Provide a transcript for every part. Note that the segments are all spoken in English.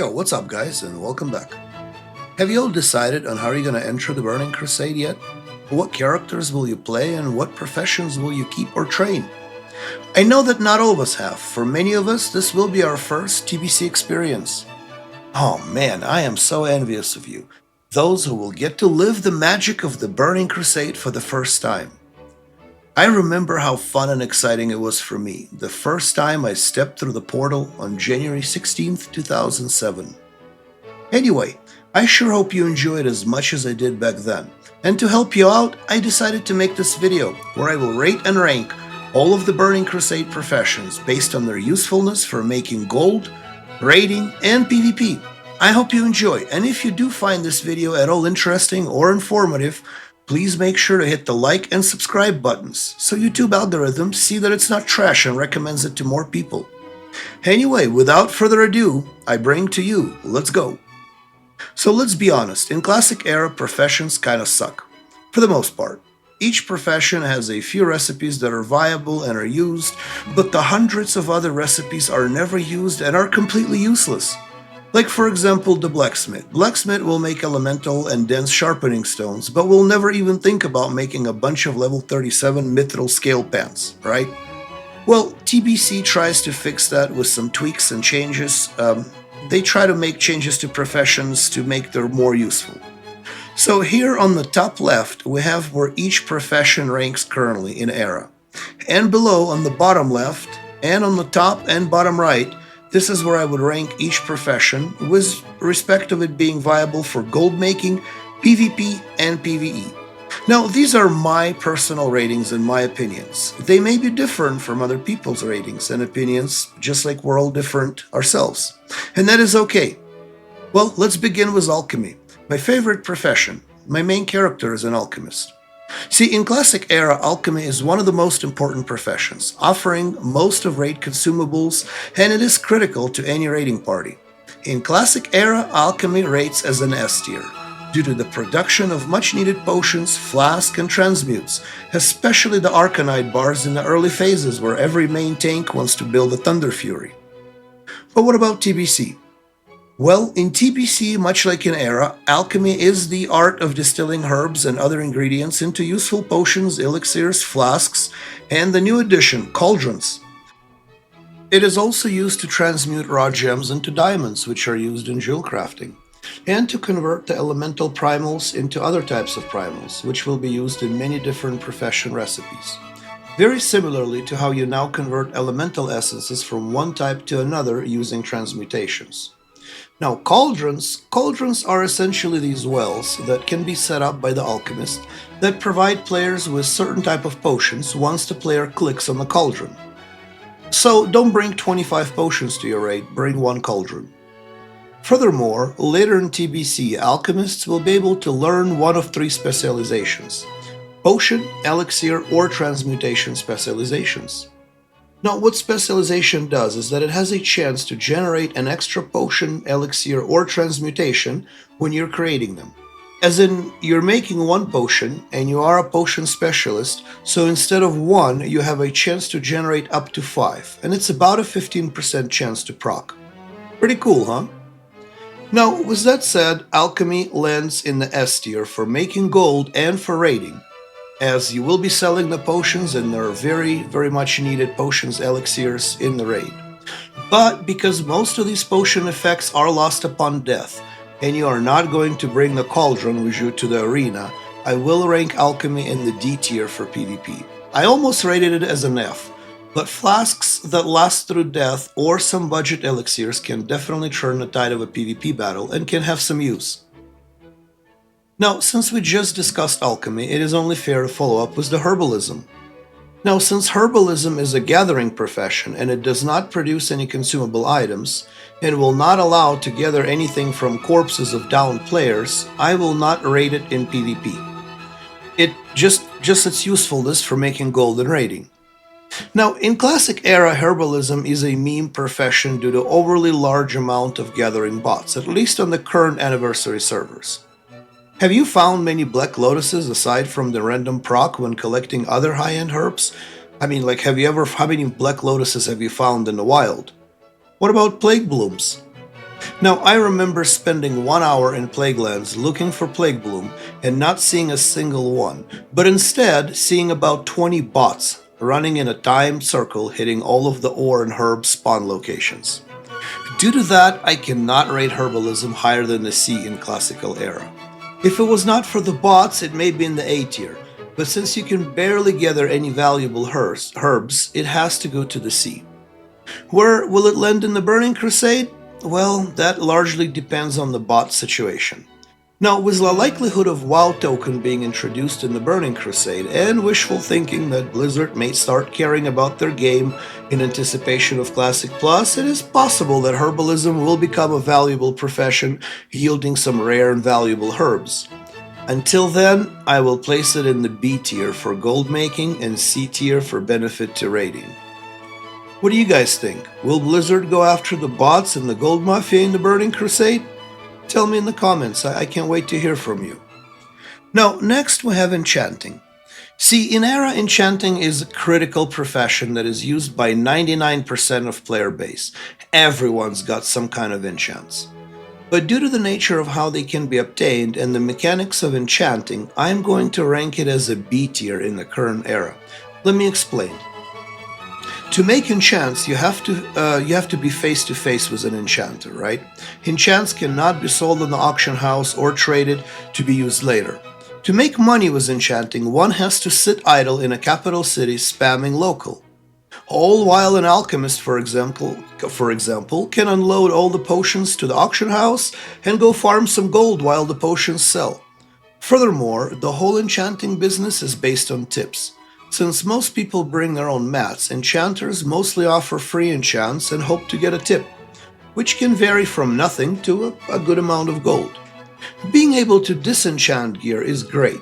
Yo, what's up guys, and welcome back. Have you all decided on how you're gonna enter the Burning Crusade yet? What characters will you play and what professions will you keep or train? I know that not all of us have. For many of us, this will be our first TBC experience. Oh man, I am so envious of you. Those who will get to live the magic of the Burning Crusade for the first time. I remember how fun and exciting it was for me the first time I stepped through the portal on January 16th, 2007. Anyway, I sure hope you enjoyed as much as I did back then. And to help you out, I decided to make this video where I will rate and rank all of the Burning Crusade professions based on their usefulness for making gold, raiding, and PvP. I hope you enjoy, and if you do find this video at all interesting or informative, please make sure to hit the like and subscribe buttons so YouTube algorithms see that it's not trash and recommends it to more people. Anyway, without further ado, I bring to you, let's go. So let's be honest, in classic era professions kinda suck. For the most part. Each profession has a few recipes that are viable and are used, but the hundreds of other recipes are never used and are completely useless. Like for example the blacksmith. Blacksmith will make elemental and dense sharpening stones, but will never even think about making a bunch of level 37 mithril scale pans, right? Well, TBC tries to fix that with some tweaks and changes. They try to make changes to professions to make them more useful. So here on the top left, we have where each profession ranks currently in era. And below on the bottom left, and on the top and bottom right, this is where I would rank each profession with respect of it being viable for gold making, PvP, and PvE. Now, these are my personal ratings and my opinions. They may be different from other people's ratings and opinions, just like we're all different ourselves. And that is okay. Well, let's begin with alchemy. My favorite profession. My main character is an alchemist. See, in classic era, alchemy is one of the most important professions, offering most of raid consumables, and it is critical to any raiding party. In classic era, alchemy rates as an S tier, due to the production of much-needed potions, flasks, and transmutes, especially the Arcanite bars in the early phases where every main tank wants to build a Thunder Fury. But what about TBC? Well, in TBC, much like in Era, alchemy is the art of distilling herbs and other ingredients into useful potions, elixirs, flasks, and the new addition, cauldrons. It is also used to transmute raw gems into diamonds, which are used in jewel crafting, and to convert the elemental primals into other types of primals, which will be used in many different profession recipes. Very similarly to how you now convert elemental essences from one type to another using transmutations. Now, cauldrons are essentially these wells that can be set up by the alchemist that provide players with certain type of potions once the player clicks on the cauldron. So don't bring 25 potions to your raid, bring one cauldron. Furthermore, later in TBC, alchemists will be able to learn one of three specializations: potion, elixir, or transmutation specializations. Now, what specialization does is that it has a chance to generate an extra potion, elixir, or transmutation when you're creating them. As in, you're making one potion, and you are a potion specialist, so instead of one, you have a chance to generate up to 5, and it's about a 15% chance to proc. Pretty cool, huh? Now, with that said, alchemy lands in the S tier for making gold and for raiding, as you will be selling the potions and there are very much needed potions elixirs in the raid. But because most of these potion effects are lost upon death, and you are not going to bring the cauldron with you to the arena, I will rank alchemy in the D tier for PvP. I almost rated it as an F, but flasks that last through death or some budget elixirs can definitely turn the tide of a PvP battle and can have some use. Now, since we just discussed alchemy, it is only fair to follow up with the herbalism. Now, since herbalism is a gathering profession and it does not produce any consumable items, and will not allow to gather anything from corpses of downed players, I will not rate it in PvP. It just its usefulness for making gold and raiding. Now, in classic era, herbalism is a meme profession due to overly large amount of gathering bots, at least on the current anniversary servers. Have you found many Black Lotuses aside from the random proc when collecting other high-end herbs? I mean, like, how many Black Lotuses have you found in the wild? What about Plague Blooms? Now, I remember spending 1 hour in Plaguelands looking for Plague Bloom and not seeing a single one, but instead seeing about 20 bots running in a timed circle hitting all of the ore and herb spawn locations. Due to that, I cannot rate Herbalism higher than the C in Classical Era. If it was not for the bots, it may be in the A tier, but since you can barely gather any valuable herbs, it has to go to the C. Where will it land in the Burning Crusade? Well, that largely depends on the bot situation. Now, with the likelihood of WoW token being introduced in the Burning Crusade and wishful thinking that Blizzard may start caring about their game in anticipation of Classic Plus, it is possible that Herbalism will become a valuable profession, yielding some rare and valuable herbs. Until then, I will place it in the B tier for gold making and C tier for benefit to raiding. What do you guys think? Will Blizzard go after the bots and the gold mafia in the Burning Crusade? Tell me in the comments, I can't wait to hear from you. Now, next we have Enchanting. See, in Era, Enchanting is a critical profession that is used by 99% of player base. Everyone's got some kind of enchants. But due to the nature of how they can be obtained and the mechanics of Enchanting, I'm going to rank it as a B tier in the current era. Let me explain. To make enchants, you have to be face to face with an enchanter, right? Enchants cannot be sold in the auction house or traded to be used later. To make money with enchanting, one has to sit idle in a capital city spamming local. All while an alchemist, for example, can unload all the potions to the auction house and go farm some gold while the potions sell. Furthermore, the whole enchanting business is based on tips. Since most people bring their own mats, enchanters mostly offer free enchants and hope to get a tip, which can vary from nothing to a good amount of gold. Being able to disenchant gear is great,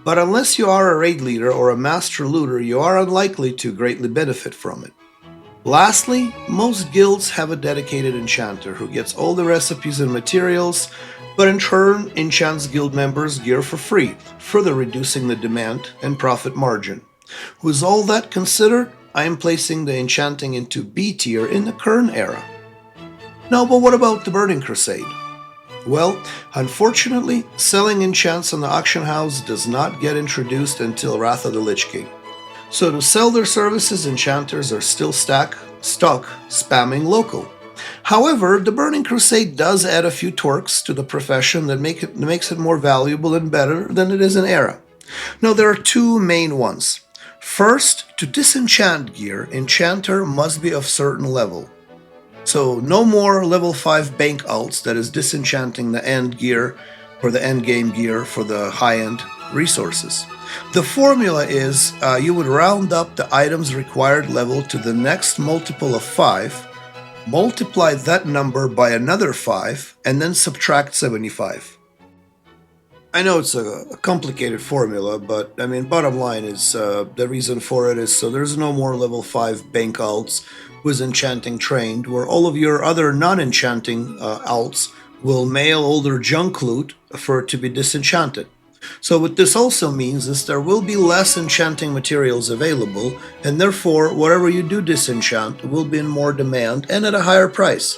but unless you are a raid leader or a master looter, you are unlikely to greatly benefit from it. Lastly, most guilds have a dedicated enchanter who gets all the recipes and materials, but in turn enchants guild members' gear for free, further reducing the demand and profit margin. With all that considered, I am placing the Enchanting into B tier in the current era. Now, but what about the Burning Crusade? Well, unfortunately, selling enchants on the auction house does not get introduced until Wrath of the Lich King. So to sell their services, enchanters are still stuck spamming local. However, the Burning Crusade does add a few twerks to the profession that makes it more valuable and better than it is in Era. Now, there are two main ones. First, to disenchant gear, enchanter must be of certain level. So no more level 5 bank alts that is disenchanting the end gear or the end game gear for the high-end resources. The formula is you would round up the item's required level to the next multiple of 5, multiply that number by another 5, and then subtract 75. I know it's a complicated formula, but I mean, bottom line is the reason for it is so there's no more level 5 bank alts with enchanting trained, where all of your other non-enchanting alts will mail all their junk loot for it to be disenchanted. So what this also means is there will be less enchanting materials available, and therefore whatever you do disenchant will be in more demand and at a higher price.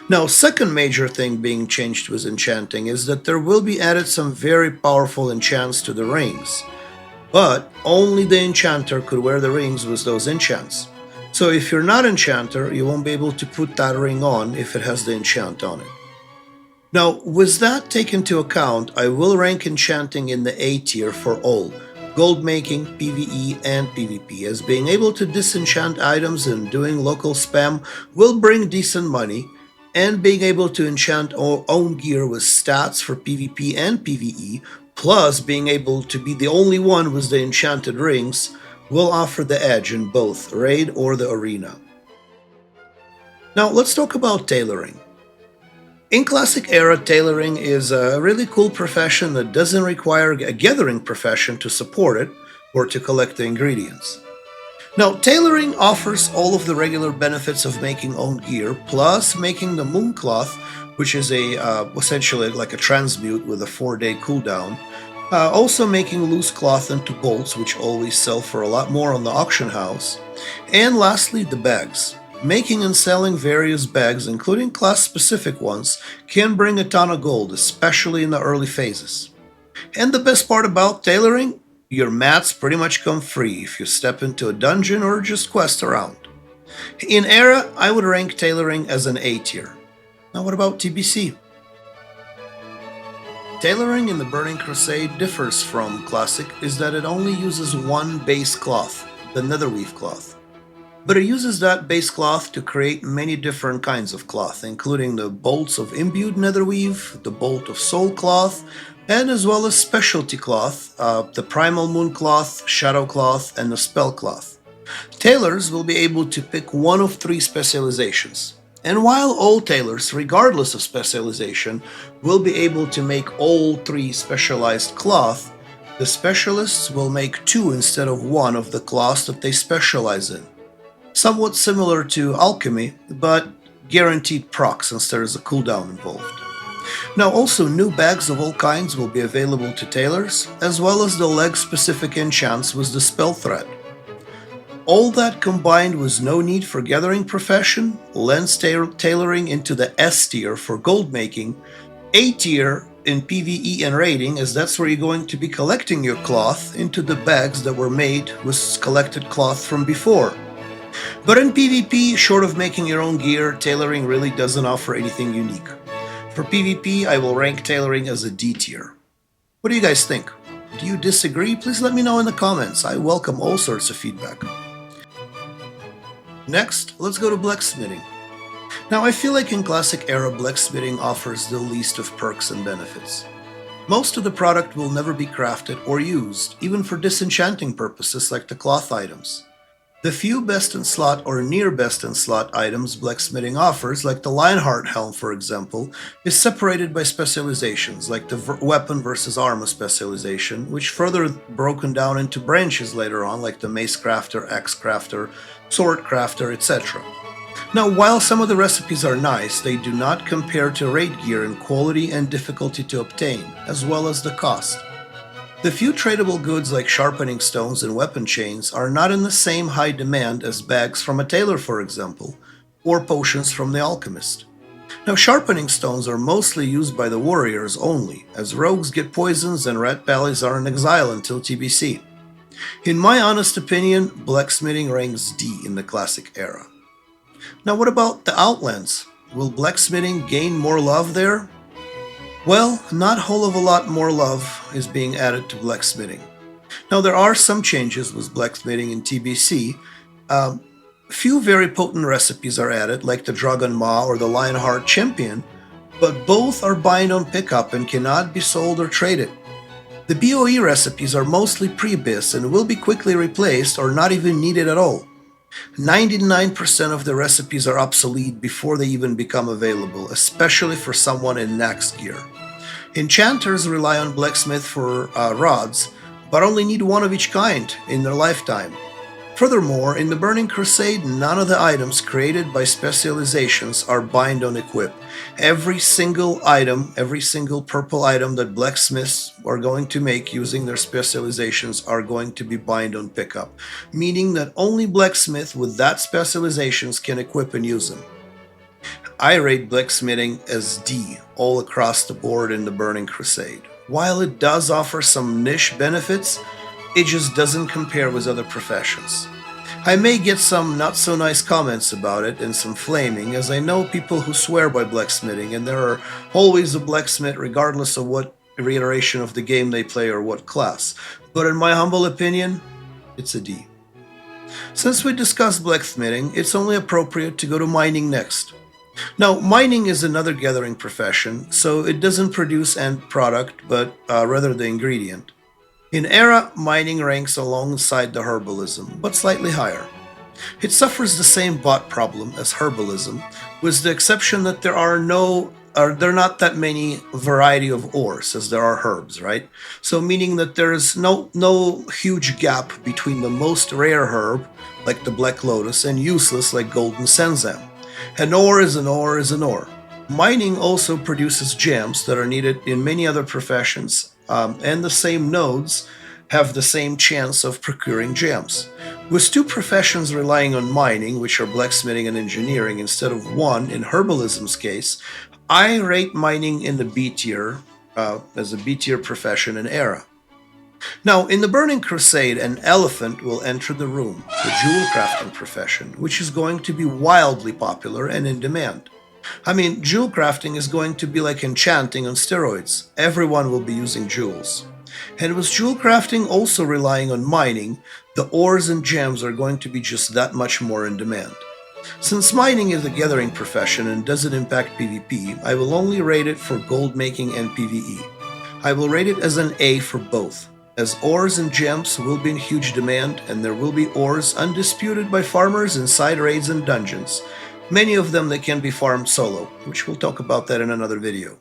Now, second major thing being changed with enchanting is that there will be added some very powerful enchants to the rings, but only the enchanter could wear the rings with those enchants. So if you're not enchanter, you won't be able to put that ring on if it has the enchant on it. Now, with that taken into account, I will rank enchanting in the A tier for all, gold making, PVE and PVP, as being able to disenchant items and doing local spam will bring decent money, and being able to enchant own gear with stats for PvP and PvE, plus being able to be the only one with the enchanted rings, will offer the edge in both raid or the arena. Now let's talk about tailoring. In Classic Era, tailoring is a really cool profession that doesn't require a gathering profession to support it or to collect the ingredients. Now, tailoring offers all of the regular benefits of making own gear, plus making the moon cloth, which is essentially like a transmute with a 4-day cooldown. Also making loose cloth into bolts, which always sell for a lot more on the auction house. And lastly, the bags. Making and selling various bags, including class-specific ones, can bring a ton of gold, especially in the early phases. And the best part about tailoring? Your mats pretty much come free if you step into a dungeon or just quest around. In Era, I would rank tailoring as an A tier. Now what about TBC? Tailoring in the Burning Crusade differs from Classic is that it only uses one base cloth, the netherweave cloth. But it uses that base cloth to create many different kinds of cloth, including the bolts of imbued netherweave, the bolt of soul cloth, and as well as specialty cloth, the primal moon cloth, shadow cloth, and the spell cloth. Tailors will be able to pick one of three specializations. And while all tailors, regardless of specialization, will be able to make all three specialized cloth, the specialists will make two instead of one of the cloths that they specialize in. Somewhat similar to Alchemy, but guaranteed proc since there is a cooldown involved. Now also new bags of all kinds will be available to tailors, as well as the leg-specific enchants with the spell thread. All that combined with no need for gathering profession lends tailoring into the S tier for gold making, A tier in PVE and raiding, as that's where you're going to be collecting your cloth into the bags that were made with collected cloth from before. But in PvP, short of making your own gear, tailoring really doesn't offer anything unique. For PvP, I will rank tailoring as a D tier. What do you guys think? Do you disagree? Please let me know in the comments. I welcome all sorts of feedback. Next, let's go to blacksmithing. Now, I feel like in Classic Era, blacksmithing offers the least of perks and benefits. Most of the product will never be crafted or used, even for disenchanting purposes like the cloth items. The few best-in-slot or near best-in-slot items blacksmithing offers, like the Lionheart helm for example, is separated by specializations, like the weapon versus armor specialization, which further broken down into branches later on, like the mace crafter, axe crafter, sword crafter, etc. Now, while some of the recipes are nice, they do not compare to raid gear in quality and difficulty to obtain, as well as the cost. The few tradable goods like sharpening stones and weapon chains are not in the same high demand as bags from a tailor, for example, or potions from the alchemist. Now, sharpening stones are mostly used by the warriors only, as rogues get poisons and rat bellies are in exile until TBC. In my honest opinion, blacksmithing ranks D in the Classic Era. Now, what about the Outlands? Will blacksmithing gain more love there? Well, not a whole of a lot more love is being added to blacksmithing. Now, there are some changes with blacksmithing in TBC. Few very potent recipes are added, like the Dragon Maw or the Lionheart Champion, but both are bind on pickup and cannot be sold or traded. The BOE recipes are mostly pre-bis and will be quickly replaced or not even needed at all. 99% of the recipes are obsolete before they even become available, especially for someone in Nax gear. Enchanters rely on blacksmith for rods, but only need one of each kind in their lifetime. Furthermore, in the Burning Crusade, none of the items created by specializations are bind on equip. Every single item, every single purple item that blacksmiths are going to make using their specializations are going to be bind on pickup, meaning that only blacksmith with that specializations can equip and use them. I rate blacksmithing as D all across the board in the Burning Crusade. While it does offer some niche benefits, it just doesn't compare with other professions. I may get some not so nice comments about it and some flaming, as I know people who swear by blacksmithing, and there are always a blacksmith regardless of what reiteration of the game they play or what class. But in my humble opinion, it's a D. Since we discussed blacksmithing, it's only appropriate to go to mining next. Now, mining is another gathering profession, so it doesn't produce end product, but rather the ingredient. In Era, mining ranks alongside the Herbalism, but slightly higher. It suffers the same bot problem as Herbalism, with the exception that there are not that many variety of ores as there are herbs, right? So meaning that there is no huge gap between the most rare herb, like the Black Lotus, and useless like Golden Senzam. An ore is an ore is an ore. Mining also produces gems that are needed in many other professions, and the same nodes have the same chance of procuring gems. With two professions relying on mining, which are blacksmithing and engineering, instead of one in Herbalism's case, I rate mining in the B tier as a B tier profession in Era. Now, in the Burning Crusade, an elephant will enter the room, the jewel crafting profession, which is going to be wildly popular and in demand. I mean, jewel crafting is going to be like enchanting on steroids. Everyone will be using jewels. And with jewel crafting also relying on mining, the ores and gems are going to be just that much more in demand. Since mining is a gathering profession and doesn't impact PvP, I will only rate it for gold making and PvE. I will rate it as an A for both, as ores and gems will be in huge demand and there will be ores undisputed by farmers in side raids and dungeons, many of them that can be farmed solo, which we'll talk about that in another video.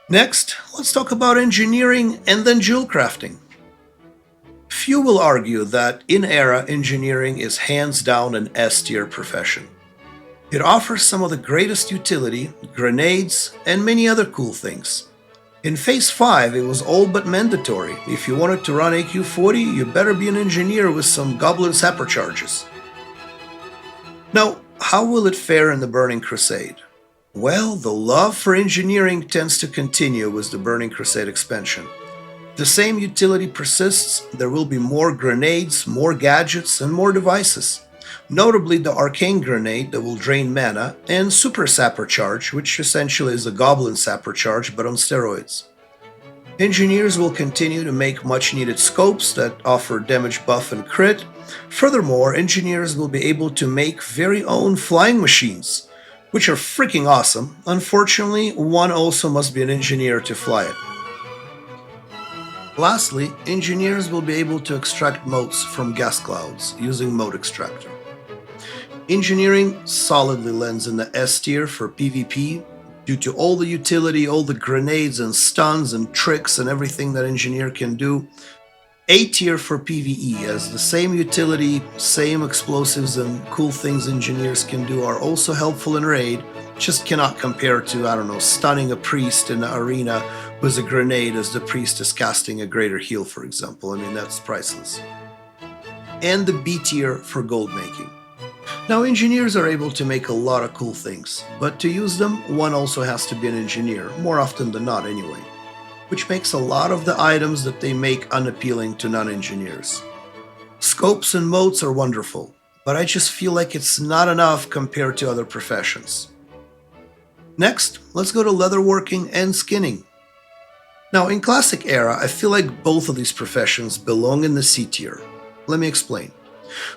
Next, let's talk about engineering and then jewel crafting. Few will argue that in Era, engineering is hands down an S tier profession. It offers some of the greatest utility, grenades, and many other cool things. In Phase 5, it was all but mandatory. If you wanted to run AQ40, you better be an engineer with some goblin sapper charges. Now, how will it fare in the Burning Crusade? Well, the love for engineering tends to continue with the Burning Crusade expansion. The same utility persists, there will be more grenades, more gadgets, and more devices. Notably the Arcane Grenade that will drain mana, and Super Sapper Charge, which essentially is a Goblin Sapper Charge but on steroids. Engineers will continue to make much needed scopes that offer damage buff and crit. Furthermore, engineers will be able to make very own flying machines, which are freaking awesome. Unfortunately, one also must be an engineer to fly it. Lastly, engineers will be able to extract motes from gas clouds using Mote Extractor. Engineering solidly lands in the S tier for PvP due to all the utility, all the grenades and stuns and tricks and everything that engineer can do. A tier for PvE, as the same utility, same explosives and cool things engineers can do are also helpful in raid, just cannot compare to, I don't know, stunning a priest in the arena with a grenade as the priest is casting a greater heal, for example. I mean, that's priceless. And the B tier for gold making. Now, engineers are able to make a lot of cool things, but to use them, one also has to be an engineer, more often than not anyway, which makes a lot of the items that they make unappealing to non-engineers. Scopes and motes are wonderful, but I just feel like it's not enough compared to other professions. Next, let's go to leatherworking and skinning. Now, in Classic Era, I feel like both of these professions belong in the C tier. Let me explain.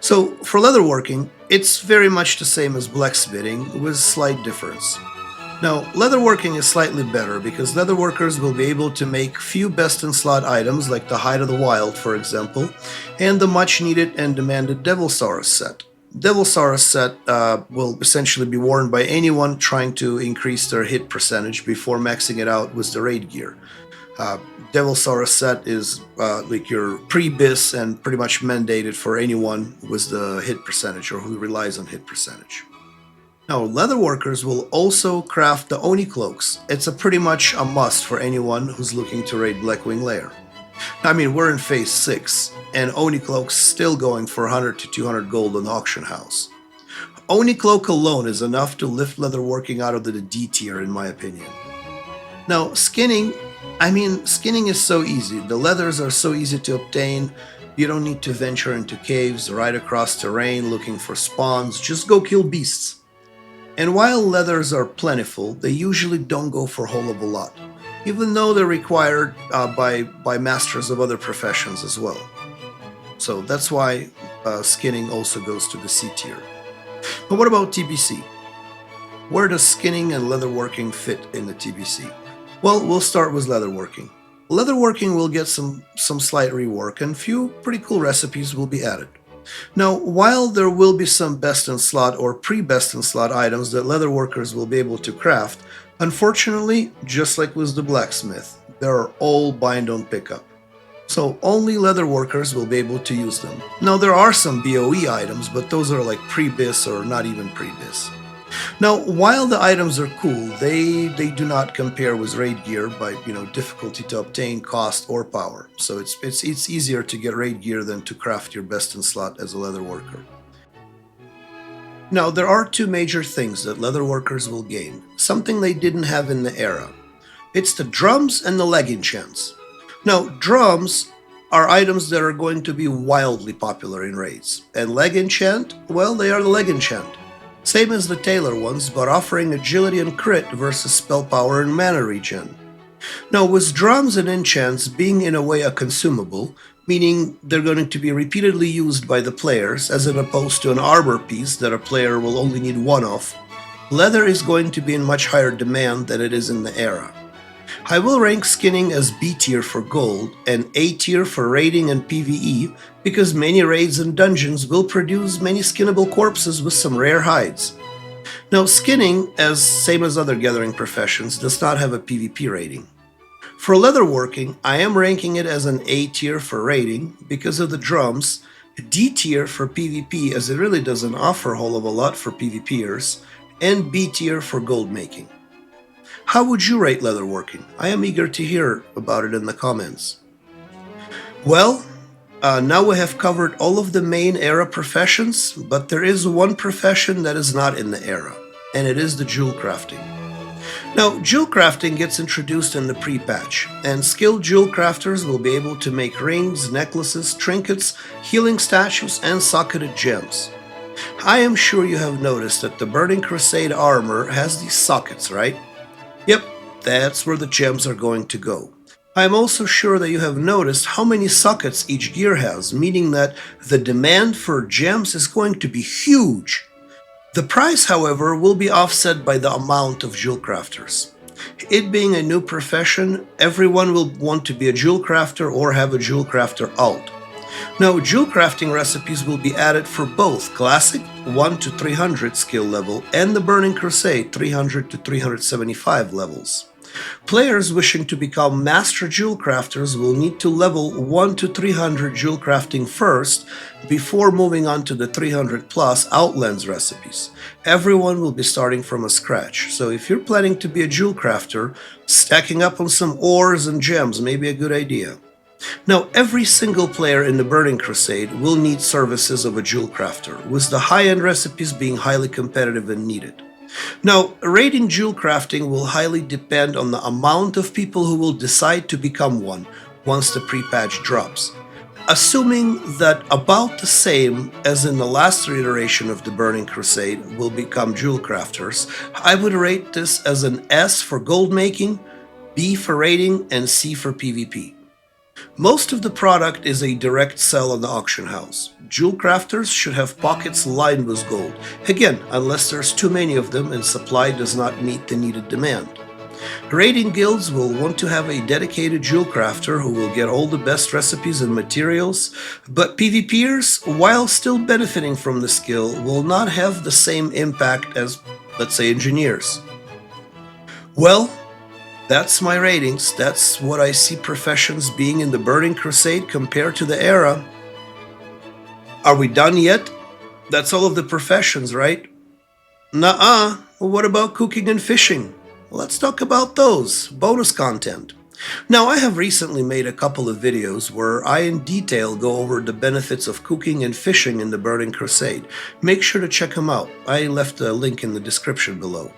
So, for leatherworking, it's very much the same as blacksmithing, with slight difference. Now, leatherworking is slightly better because leatherworkers will be able to make few best-in-slot items like the Hide of the Wild, for example, and the much-needed and demanded Devil Saurus set. Devil Saurus set will essentially be worn by anyone trying to increase their hit percentage before maxing it out with the raid gear. Devil Saurus set is like your pre-bis and pretty much mandated for anyone with the hit percentage or who relies on hit percentage. Now, leatherworkers will also craft the Oni cloaks. It's a pretty much a must for anyone who's looking to raid Blackwing Lair. I mean, we're in Phase 6, and Oni cloaks still going for 100 to 200 gold on the auction house. Oni cloak alone is enough to lift leatherworking out of the D tier, in my opinion. Now, skinning is so easy. The leathers are so easy to obtain. You don't need to venture into caves, ride across terrain looking for spawns, just go kill beasts. And while leathers are plentiful, they usually don't go for a whole of a lot, even though they're required by masters of other professions as well. So that's why skinning also goes to the C tier. But what about TBC? Where does skinning and leatherworking fit in the TBC? Well, we'll start with leatherworking. Leatherworking will get some slight rework and few pretty cool recipes will be added. Now, while there will be some best-in-slot or pre-best-in-slot items that leatherworkers will be able to craft, unfortunately, just like with the blacksmith, they are all bind on pickup. So only leatherworkers will be able to use them. Now, there are some BOE items, but those are like pre-bis or not even pre-bis. Now, while the items are cool, they do not compare with raid gear by difficulty to obtain, cost, or power. So it's easier to get raid gear than to craft your best in slot as a leather worker. Now, there are two major things that leather workers will gain, something they didn't have in the era. It's the drums and the leg enchants. Now, drums are items that are going to be wildly popular in raids, and leg enchant, well, they are the leg enchant. Same as the tailor ones, but offering agility and crit versus spell power and mana regen. Now, with drums and enchants being in a way a consumable, meaning they're going to be repeatedly used by the players as opposed to an armor piece that a player will only need one of, leather is going to be in much higher demand than it is in the era. I will rank skinning as B tier for gold and A tier for raiding and PvE because many raids and dungeons will produce many skinnable corpses with some rare hides. Now, skinning, as same as other gathering professions, does not have a PvP rating. For leatherworking, I am ranking it as an A tier for raiding because of the drums, D tier for PvP as it really doesn't offer a whole of a lot for PvPers, and B tier for gold making. How would you rate leatherworking? I am eager to hear about it in the comments. Well, now we have covered all of the main era professions, but there is one profession that is not in the era, and it is the jewel crafting. Now, jewel crafting gets introduced in the pre-patch, and skilled jewel crafters will be able to make rings, necklaces, trinkets, healing statues, and socketed gems. I am sure you have noticed that the Burning Crusade armor has these sockets, right? Yep, that's where the gems are going to go. I am also sure that you have noticed how many sockets each gear has, meaning that the demand for gems is going to be huge. The price, however, will be offset by the amount of jewel crafters. It being a new profession, everyone will want to be a jewel crafter or have a jewel crafter alt. Now, jewel crafting recipes will be added for both Classic 1 to 300 skill level and the Burning Crusade 300 to 375 levels. Players wishing to become master jewel crafters will need to level 1 to 300 jewel crafting first before moving on to the 300 plus Outlands recipes. Everyone will be starting from a scratch, so if you're planning to be a jewel crafter, stacking up on some ores and gems may be a good idea. Now, every single player in the Burning Crusade will need services of a jewel crafter, with the high-end recipes being highly competitive and needed. Now, raiding jewel crafting will highly depend on the amount of people who will decide to become one once the pre-patch drops. Assuming that about the same as in the last iteration of the Burning Crusade will become jewel crafters, I would rate this as an S for gold making, B for raiding, and C for PvP. Most of the product is a direct sell on the auction house. Jewel crafters should have pockets lined with gold, again, unless there's too many of them and supply does not meet the needed demand. Raiding guilds will want to have a dedicated jewel crafter who will get all the best recipes and materials, but PvPers, while still benefiting from the skill, will not have the same impact as, let's say, engineers. Well, that's my ratings. That's what I see professions being in the Burning Crusade compared to the era. Are we done yet? That's all of the professions, right? Nuh-uh. What about cooking and fishing? Let's talk about those. Bonus content. Now, I have recently made a couple of videos where I in detail go over the benefits of cooking and fishing in the Burning Crusade. Make sure to check them out. I left a link in the description below.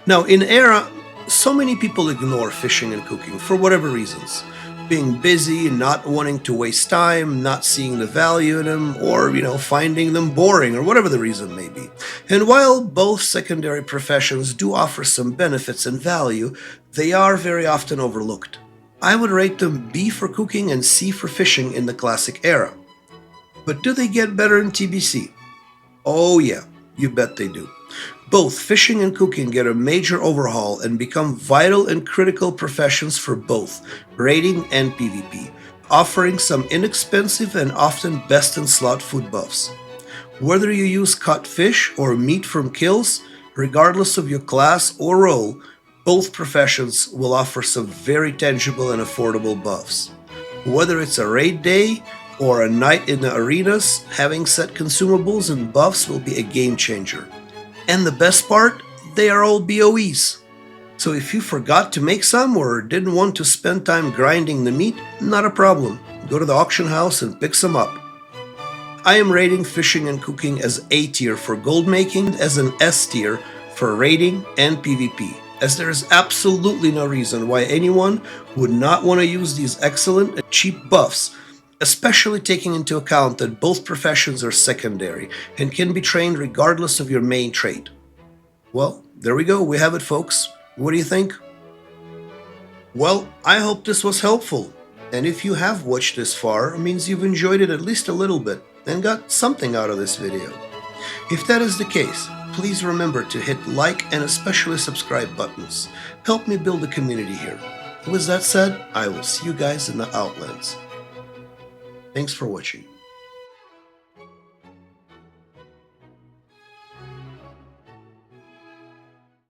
Now, in era, so many people ignore fishing and cooking for whatever reasons. Being busy, not wanting to waste time, not seeing the value in them, or, finding them boring, or whatever the reason may be. And while both secondary professions do offer some benefits and value, they are very often overlooked. I would rate them B for cooking and C for fishing in the classic era. But do they get better in TBC? Oh yeah, you bet they do. Both fishing and cooking get a major overhaul and become vital and critical professions for both raiding and PvP, offering some inexpensive and often best-in-slot food buffs. Whether you use cut fish or meat from kills, regardless of your class or role, both professions will offer some very tangible and affordable buffs. Whether it's a raid day or a night in the arenas, having set consumables and buffs will be a game changer. And the best part, they are all BOEs. So if you forgot to make some or didn't want to spend time grinding the meat, not a problem. Go to the auction house and pick some up. I am rating fishing and cooking as A tier for gold making, as an S tier for raiding and PvP, as there is absolutely no reason why anyone would not want to use these excellent and cheap buffs, especially taking into account that both professions are secondary and can be trained regardless of your main trait. Well, there we go, we have it, folks. What do you think? Well, I hope this was helpful, and if you have watched this far, it means you've enjoyed it at least a little bit and got something out of this video. If that is the case, please remember to hit like and especially subscribe buttons. Help me build a community here. With that said, I will see you guys in the Outlands. Thanks for watching.